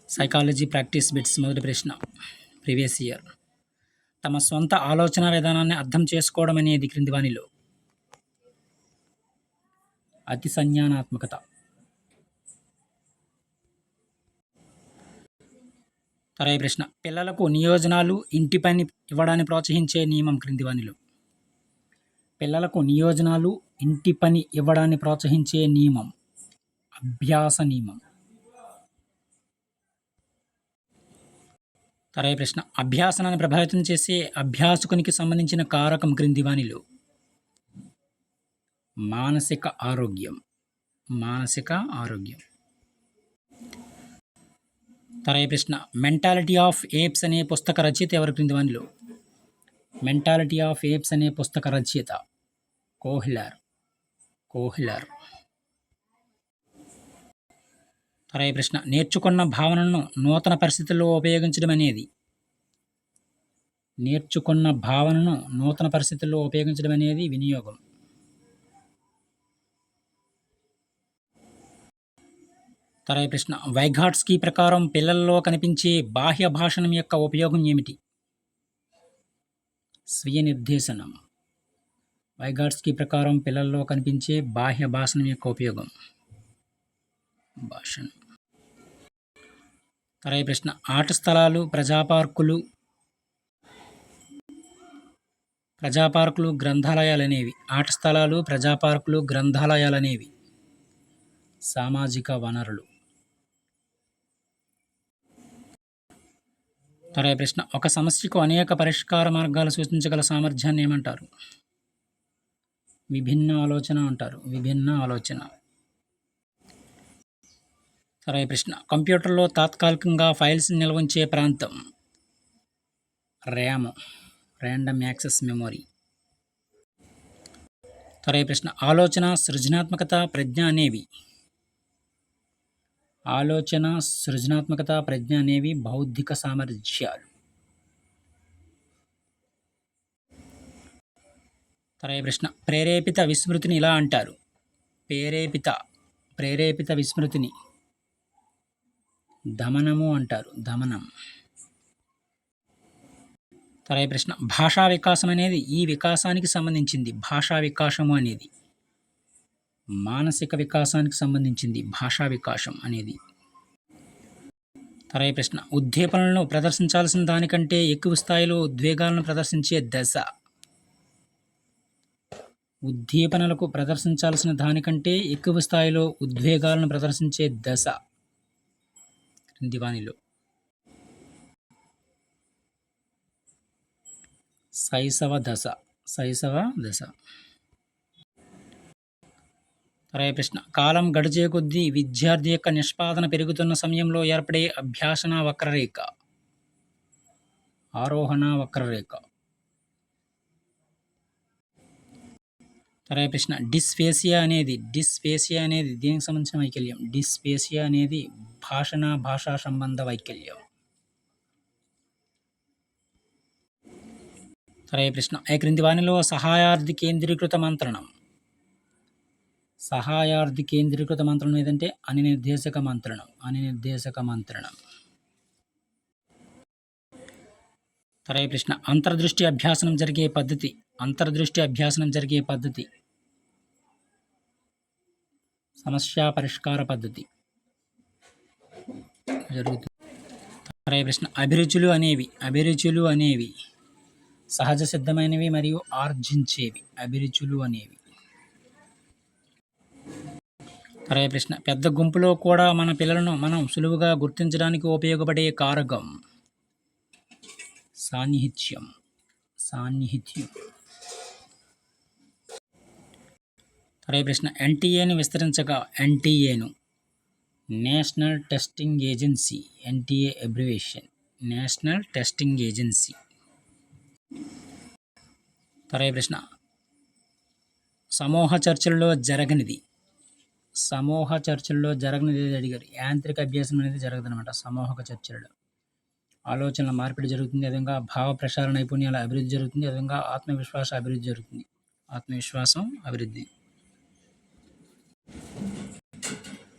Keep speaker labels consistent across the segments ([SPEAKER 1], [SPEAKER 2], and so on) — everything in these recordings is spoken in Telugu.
[SPEAKER 1] సైకాలజీ ప్రాక్టీస్ బిట్స్ మొదటి ప్రశ్న ప్రీవియస్ ఇయర్. తమ సొంత ఆలోచన విధానాన్ని అర్థం చేసుకోవడం అనేది క్రింది వానిలో అతి సంజ్ఞానాత్మకత. తర్వాయి ప్రశ్న పిల్లలకు నియోజనాలు ఇంటి పని ఇవ్వడాన్ని ప్రోత్సహించే నియమం క్రింది వానిలో పిల్లలకు నియోజనాలు ఇంటి పని ఇవ్వడాన్ని ప్రోత్సహించే నియమం అభ్యాస నియమం. తర్వాయి ప్రశ్న అభ్యాసనాన్ని ప్రభావితం చేసే అభ్యాసకునికి సంబంధించిన కారకం క్రింది వానిలో మానసిక ఆరోగ్యం. మానసిక ఆరోగ్యం. తర్వాయి ప్రశ్న మెంటాలిటీ ఆఫ్ ఏప్స్ అనే పుస్తక రచయిత ఎవరు క్రింది వానిలో మెంటాలిటీ ఆఫ్ ఏప్స్ అనే పుస్తక రచయిత కోహ్లర్. తర్వాయి ప్రశ్న నేర్చుకున్న భావనను నూతన పరిస్థితుల్లో ఉపయోగించడం అనేది వినియోగం. తర్వాయి ప్రశ్న వైఘాట్స్కీ ప్రకారం పిల్లల్లో కనిపించే బాహ్య భాషణం యొక్క ఉపయోగం ఏమిటి? స్వీయ నిర్దేశనం. వైఘాట్స్కీ ప్రకారం పిల్లల్లో కనిపించే బాహ్య భాషణం యొక్క ఉపయోగం భాషణం. తర్వాయి ప్రశ్న ఆట స్థలాలు ప్రజాపార్కులు గ్రంథాలయాలనేవి సామాజిక వనరులు. తర్వాయి ప్రశ్న ఒక సమస్యకు అనేక పరిష్కార మార్గాలు సూచించగల సామర్థ్యాన్ని ఏమంటారు? విభిన్న ఆలోచన అంటారు. తర్వాయి ప్రశ్న కంప్యూటర్లో తాత్కాలికంగా ఫైల్స్ నిల్వ ఉంచే ప్రాంతం ర్యామ్, ర్యాండమ్ యాక్సెస్ మెమొరీ. తర్వాయి ప్రశ్న ఆలోచన, సృజనాత్మకత, ప్రజ్ఞ అనేవి బౌద్ధిక సామర్థ్యాలు. తర్వాయి ప్రశ్న ప్రేరేపిత విస్మృతిని ఇలా అంటారు. ప్రేరేపిత విస్మృతిని దమనము అంటారు. తర్వాయి ప్రశ్న భాషా వికాసం అనేది ఈ వికాసానికి సంబంధించింది. భాషా వికాసము అనేది మానసిక వికాసానికి సంబంధించింది. భాషా వికాసం అనేది. తర్వాయి ప్రశ్న ఉద్దీపనలను ప్రదర్శించాల్సిన దానికంటే ఎక్కువ స్థాయిలో ఉద్వేగాలను ప్రదర్శించే దశ. ఉద్దీపనలకు ప్రదర్శించాల్సిన దానికంటే ఎక్కువ స్థాయిలో ఉద్వేగాలను ప్రదర్శించే దశ క్రింది వానిలో శైశవ దశ. తర్వాయి ప్రశ్న కాలం గడిచే కొద్దీ విద్యార్థి యొక్క నిష్పాదన పెరుగుతున్న సమయంలో ఏర్పడే అభ్యాసన వక్రరేఖ ఆరోహణ వక్రరేఖ. తర్వాయి ప్రశ్న డిస్ఫేసియా అనేది దేనికి సంబంధించిన వైకల్యం? డిస్ఫేసియా అనేది భాషా సంబంధ వైకల్యం. తర్వాయి ప్రశ్న క్రింది వానిలో సహాయార్థి కేంద్రీకృత మంత్రణం ఏదంటే అనిర్దేశక మంత్రణం. తర్వాయి ప్రశ్న అంతర్దృష్టి అభ్యాసనం జరిగే పద్ధతి సమస్య పరిష్కార పద్ధతి జరుగుతుంది. తర్వాయి ప్రశ్న అభిరుచులు అనేవి సహజ సిద్ధమైనవి మరియు ఆర్జించేవి. తర్వాయి ప్రశ్న పెద్ద గుంపులో కూడా మన పిల్లలను మనం సులువుగా గుర్తించడానికి ఉపయోగపడే కారకం సాన్నిహిత్యం. తర్వాయి ప్రశ్న ఎన్టీఏను విస్తరించగా national testing agency. NTA abbreviation national testing agency. తర్వాయి ప్రశ్న సమూహ చర్చల్లో జరగనిది అడిగారు. యాంత్రిక అభ్యాసం అనేది జరగదనమాట. సమూహక చర్చలలో ఆలోచనల మార్పిడి జరుగుతుంది. అదేవిధంగా భావ ప్రసార నైపుణ్యాల అభివృద్ధి జరుగుతుంది. అదేవిధంగా ఆత్మవిశ్వాసం అభివృద్ధి.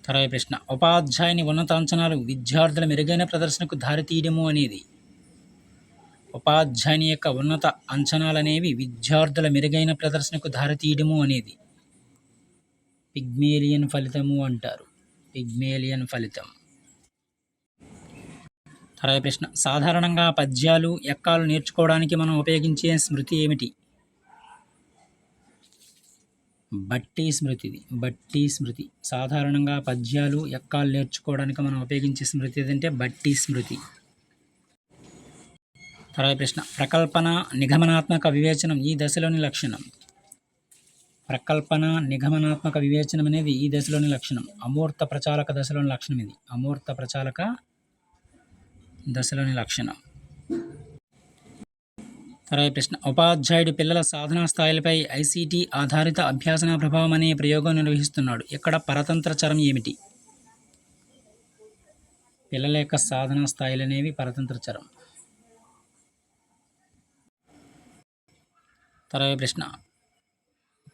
[SPEAKER 1] తర్వాత ప్రశ్న ఉపాధ్యాయుని ఉన్నత అంచనాలు విద్యార్థుల మెరుగైన ప్రదర్శనకు దారితీయడము అనేది. ఉపాధ్యాయుని యొక్క ఉన్నత అంచనాలనేవి విద్యార్థుల మెరుగైన ప్రదర్శనకు దారితీయడము అనేది పిగ్మేలియన్ ఫలితము అంటారు. పిగ్మేలియన్ ఫలితం. తర్వాత ప్రశ్న సాధారణంగా పద్యాలు ఎక్కాలు నేర్చుకోవడానికి మనం ఉపయోగించే స్మృతి ఏమిటి? బట్టి స్మృతిది. బట్టి స్మృతి. సాధారణంగా పద్యాలు ఎక్కాలు నేర్చుకోవడానికి మనం ఉపయోగించే స్మృతి ఏదంటే బట్టి స్మృతి. తర్వాత ప్రశ్న ప్రకల్పన నిగమనాత్మక వివేచనం ఈ దశలోని లక్షణం. ప్రకల్పన నిగమనాత్మక వివేచనం అనేది ఈ దశలోని లక్షణం. అమూర్త ప్రచాలక దశలోని లక్షణం ఇది. అమూర్త ప్రచాలక దశలోని లక్షణం. తర్వాత ప్రశ్న ఉపాధ్యాయుడు పిల్లల సాధనా స్థాయిలపై ఐసిటి ఆధారిత అభ్యాసన ప్రభావం అనే ప్రయోగం నిర్వహిస్తున్నాడు. ఇక్కడ పరతంత్ర చరం ఏమిటి? పిల్లల యొక్క సాధనా స్థాయిలు అనేవి పరతంత్ర చరం. తర్వాత ప్రశ్న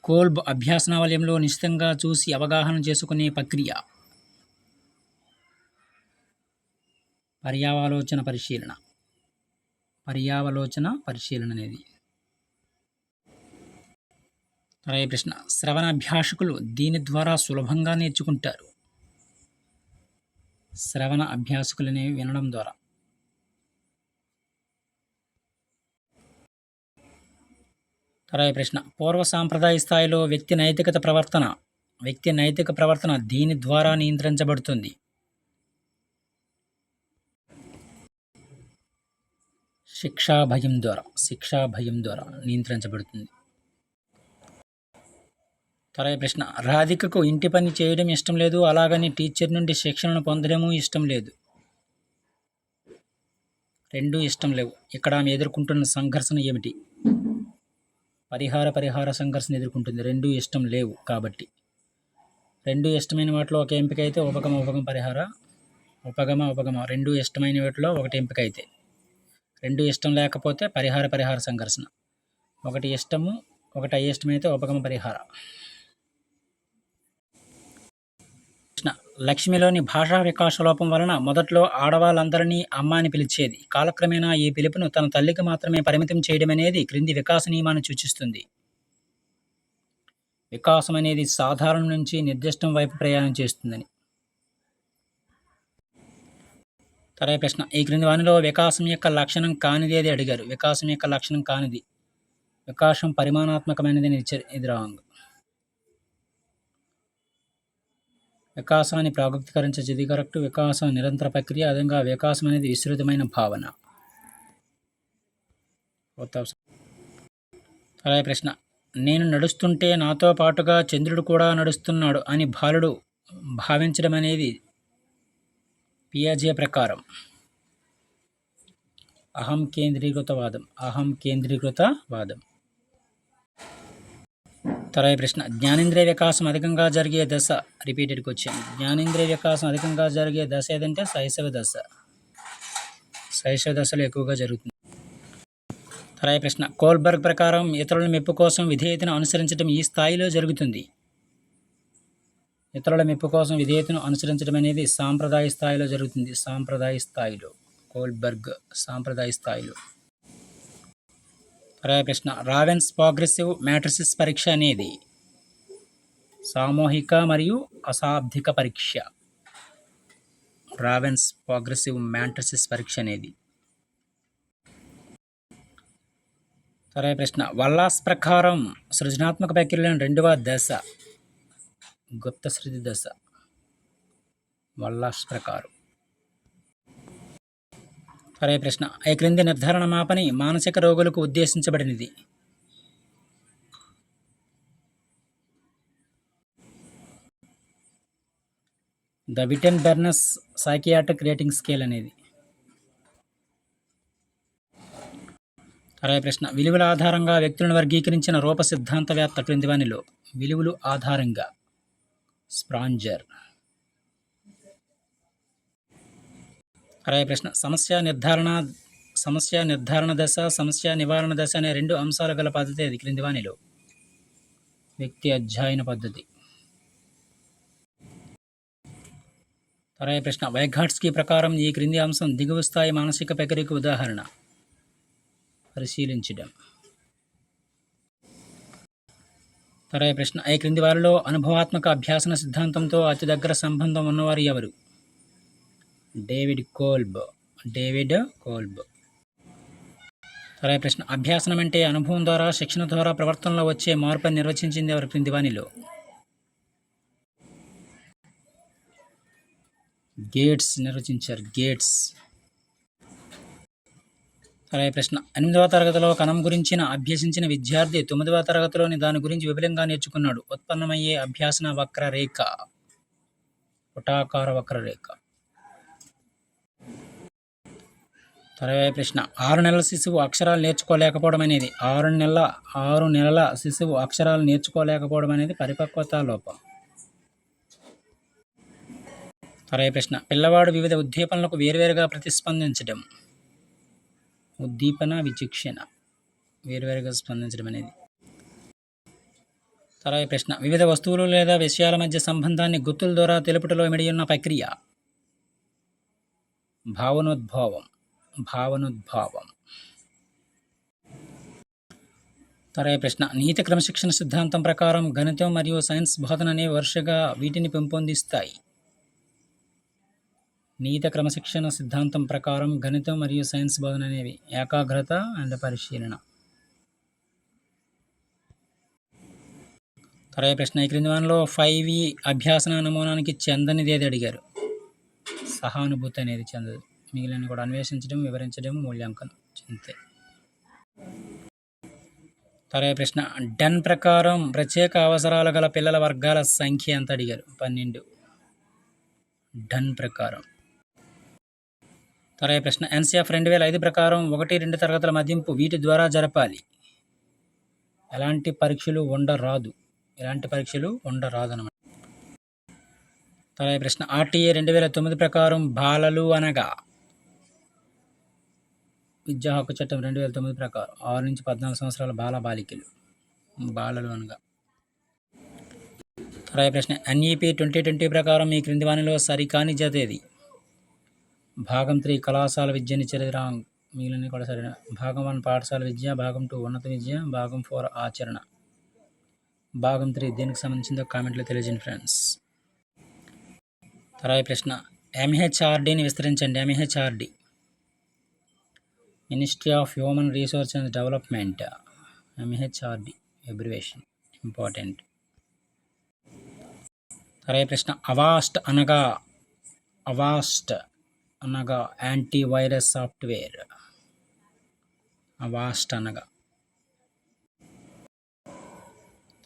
[SPEAKER 1] కోల్బ్ అభ్యాసన వలయంలో నిశ్చితంగా చూసి అవగాహన చేసుకునే ప్రక్రియ. పర్యావలోచన పరిశీలన. పర్యావలోచన పరిశీలన అనేది. తర్వాత ప్రశ్న శ్రవణ అభ్యాసకులు దీని ద్వారా సులభంగా నేర్చుకుంటారు. శ్రవణ అభ్యాసకులు అనేవి వినడం ద్వారా. తర్వాత ప్రశ్న పూర్వ సాంప్రదాయ స్థాయిలో వ్యక్తి నైతిక ప్రవర్తన దీని ద్వారా నియంత్రించబడుతుంది. శిక్షా భయం ద్వారా నియంత్రించబడుతుంది. తర్వాత ప్రశ్న రాధికకు ఇంటి పని చేయడం ఇష్టం లేదు, అలాగని టీచర్ నుండి శిక్షణను పొందడము ఇష్టం లేదు. రెండూ ఇష్టం లేవు. ఇక్కడ ఆమె ఎదుర్కొంటున్న సంఘర్షణ ఏమిటి? పరిహార సంఘర్షణ ఎదుర్కొంటుంది. రెండూ ఇష్టం లేవు కాబట్టి. రెండు ఇష్టమైన వాటిలో ఒక ఎంపిక అయితే ఉపగమ పరిహార, ఉపగమ రెండూ ఇష్టమైన వాటిలో ఒకటి ఎంపిక అయితే. రెండు ఇష్టం లేకపోతే పరిహార సంఘర్షణ. ఒకటి ఇష్టము ఒకటి అయిష్టమైతే ఉపగమ పరిహార. లక్ష్మిలోని భాషా వికాస లోపం వలన మొదట్లో ఆడవాళ్ళందరినీ అమ్మ అని పిలిచేది. కాలక్రమేణా ఈ పిలుపును తన తల్లికి మాత్రమే పరిమితం చేయడం అనేది క్రింది వికాస నియమాన్ని సూచిస్తుంది. వికాసం అనేది సాధారణం నుంచి నిర్దిష్టం వైపు ప్రయాణం చేస్తుందని. తర్వాత ప్రశ్న ఈ క్రింది వానిలో వికాసం యొక్క లక్షణం కానిది ఏది అడిగారు. వికాసం యొక్క లక్షణం కానిది. వికాసం పరిమాణాత్మకమైనది ఇది రాంగ్. వికాసాన్ని ప్రాగుప్తీకరించేది కరెక్ట్. వికాసం నిరంతర ప్రక్రియ. అదేవిధంగా వికాసం అనేది విస్తృతమైన భావన. తర్వాత ప్రశ్న నేను నడుస్తుంటే నాతో పాటుగా చంద్రుడు కూడా నడుస్తున్నాడు అని బాలుడు భావించడం అనేది పియాజే ప్రకారం అహం కేంద్రీకృతవాదం. తర్వాత ప్రశ్న జ్ఞానేంద్రియ వికాసం అధికంగా జరిగే దశ రిపీటెడ్కి వచ్చాను. జ్ఞానేంద్రియ వికాసం అధికంగా జరిగే దశ ఏదంటే శైశవ దశలో ఎక్కువగా జరుగుతుంది. తర్వాత ప్రశ్న కోల్బర్గ్ ప్రకారం ఇతరుల మెప్పు కోసం విధేయతను అనుసరించడం ఈ స్థాయిలో జరుగుతుంది. ఇతరుల మెప్పు కోసం విధేయతను అనుసరించడం అనేది సాంప్రదాయ స్థాయిలో జరుగుతుంది. కోల్బర్గ్ సాంప్రదాయ స్థాయిలో. తర్వాత ప్రశ్న రావెన్స్ ప్రోగ్రెసివ్ మ్యాట్రిసెస్ పరీక్ష అనేది సామూహిక మరియు అశాబ్దిక పరీక్ష. రావెన్స్ ప్రోగ్రెసివ్ మ్యాట్రిసెస్ పరీక్ష అనేది. తర్వాత ప్రశ్న వల్లాస్ ప్రకారం సృజనాత్మక ప్రక్రియలోని రెండవ దశ గుప్త శృతి దశ. వల్లాస్ ప్రకారం. తర్వాత ప్రశ్న ఈ క్రింది నిర్ధారణ మాపని మానసిక రోగులకు ఉద్దేశించబడినది. ద విటెన్ బెర్నస్ సైకియాట్రిక్ రేటింగ్ స్కేల్ అనేది. తర్వాత ప్రశ్న విలువల ఆధారంగా వ్యక్తులను వర్గీకరించిన రూప సిద్ధాంతవేత్త క్రింది వానిలో. విలువలు ఆధారంగా స్ప్రాంజర్. తర్వాత ప్రశ్న సమస్య నిర్ధారణ దశ, సమస్య నివారణ దశ అనే రెండు అంశాలు గల పద్ధతి అది క్రింది వానిలో. వ్యక్తి అధ్యయన పద్ధతి. సరైన ప్రశ్న. వైఘాట్స్కి ప్రకారం ఈ క్రింది అంశం దిగువ స్థాయి మానసిక ప్రక్రియకు ఉదాహరణ. పరిశీలించడం. సరైన ప్రశ్న. ఈ క్రింది వారిలో అనుభవాత్మక అభ్యాసన సిద్ధాంతంతో అతి దగ్గర సంబంధం ఉన్నవారు ఎవరు? డేవిడ్ కోల్బ్. సరైన ప్రశ్న. అభ్యాసనం అంటే అనుభవం ద్వారా, శిక్షణ ద్వారా ప్రవర్తనలో వచ్చే మార్పుని నిర్వచించింది ఎవరు క్రింది వానిలో? గేట్స్ నిర్వచించారు. సరైన ప్రశ్న. 8వ తరగతిలో కణం గురించిన అభ్యసించిన విద్యార్థి 9వ తరగతిలోని దాని గురించి విపులంగా నేర్చుకున్నాడు. ఉత్పన్నమయ్యే అభ్యాసన వక్రరేఖ. పుటాకార వక్రరేఖ. సరైన ప్రశ్న. 6 నెలల శిశువు అక్షరాలు నేర్చుకోలేకపోవడం అనేది 6 నెలల శిశువు అక్షరాలు నేర్చుకోలేకపోవడం అనేది పరిపక్వత లోపం. సరైన ప్రశ్న. పిల్లవాడు వివిధ ఉద్దీపనలకు వేర్వేరుగా ప్రతిస్పందించడం. ఉద్దీపన, విచక్షణ. వేర్వేరుగా స్పందించడం అనేది. సరైన ప్రశ్న. వివిధ వస్తువులు లేదా విషయాల మధ్య సంబంధాన్ని గుర్తుల ద్వారా తెలుపుటలో ఇమిడి ఉన్న ప్రక్రియ. భావనోద్భావం. సరైన ప్రశ్న. నీతి క్రమశిక్షణ సిద్ధాంతం ప్రకారం గణితం మరియు సైన్స్ బోధన అనేవి వరుసగా వీటిని పెంపొందిస్తాయి. నీతి క్రమశిక్షణ సిద్ధాంతం ప్రకారం గణితం మరియు సైన్స్ బోధన అనేవి ఏకాగ్రత అండ్ పరిశీలన. సరైన ప్రశ్న. ఈ క్రింది వానిలో 5E అభ్యాసన నమూనానికి చెందనిది ఏది అడిగారు? సహానుభూతి అనేది చెందదు. మిగిలిన కూడా అన్వేషించడం, వివరించడం, మూల్యాంకనం చెందుతాయి. సరైన ప్రశ్న. డన్ ప్రకారం ప్రత్యేక అవసరాలు గల పిల్లల వర్గాల సంఖ్య ఎంత అడిగారు? 12. డన్ ప్రకారం. సరైన ప్రశ్న. NCF 2005 ప్రకారం 1-2 తరగతుల మదింపు వీటి ద్వారా జరపాలి. ఎలాంటి పరీక్షలు ఉండరాదు అన్నమాట. సరైన ప్రశ్న. RTA 2009 ప్రకారం బాలలు అనగా? విద్యా హక్కు చట్టం 2009 ప్రకారం 6 నుంచి 14 సంవత్సరాల బాలికలు. బాలలు అనగా. సరైన ప్రశ్న. NEP 2020 ప్రకారం ఈ క్రింది వానిలో సరికాని జత ఏది? భాగం 3 కళాశాల విద్యని చరిత్ర. మిగిలిన కూడా సరైన. భాగం 1 పాఠశాల విద్య, భాగం 2 ఉన్నత విద్య, భాగం 4 ఆచరణ. భాగం 3 దేనికి సంబంధించిందో కామెంట్లో తెలియజేయండి ఫ్రెండ్స్. సరైన ప్రశ్న. MHRDని విస్తరించండి. MHRD ministry of human resource and development. MHRD abbreviation important. సరైన ప్రశ్న. అవాస్ట్ అనగా యాంటీవైరస్ సాఫ్ట్వేర్. అవాస్ట్ అనగా.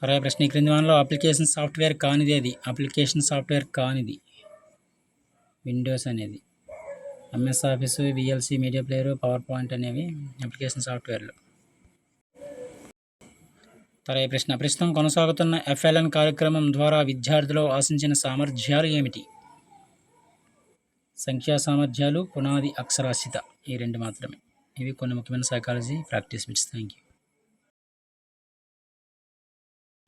[SPEAKER 1] సరైన ప్రశ్న. ఈ క్రింది వానిలో అప్లికేషన్ సాఫ్ట్వేర్ కానిది ఏది? విండోస్ అనేది. MS office, VLC, media player, power point అనేవి అప్లికేషన్ సాఫ్ట్వేర్లు. సరైన ప్రశ్న. ప్రస్తుతం కొనసాగుతున్న FLN కార్యక్రమం ద్వారా విద్యార్థులు ఆశించిన సామర్థ్యాలు ఏమిటి? సంఖ్యా సామర్థ్యాలు, పునాది అక్షరాస్యత. ఈ 2 మాత్రమే. ఇవి కొన్ని ముఖ్యమైన psychology practice bits. Thank you.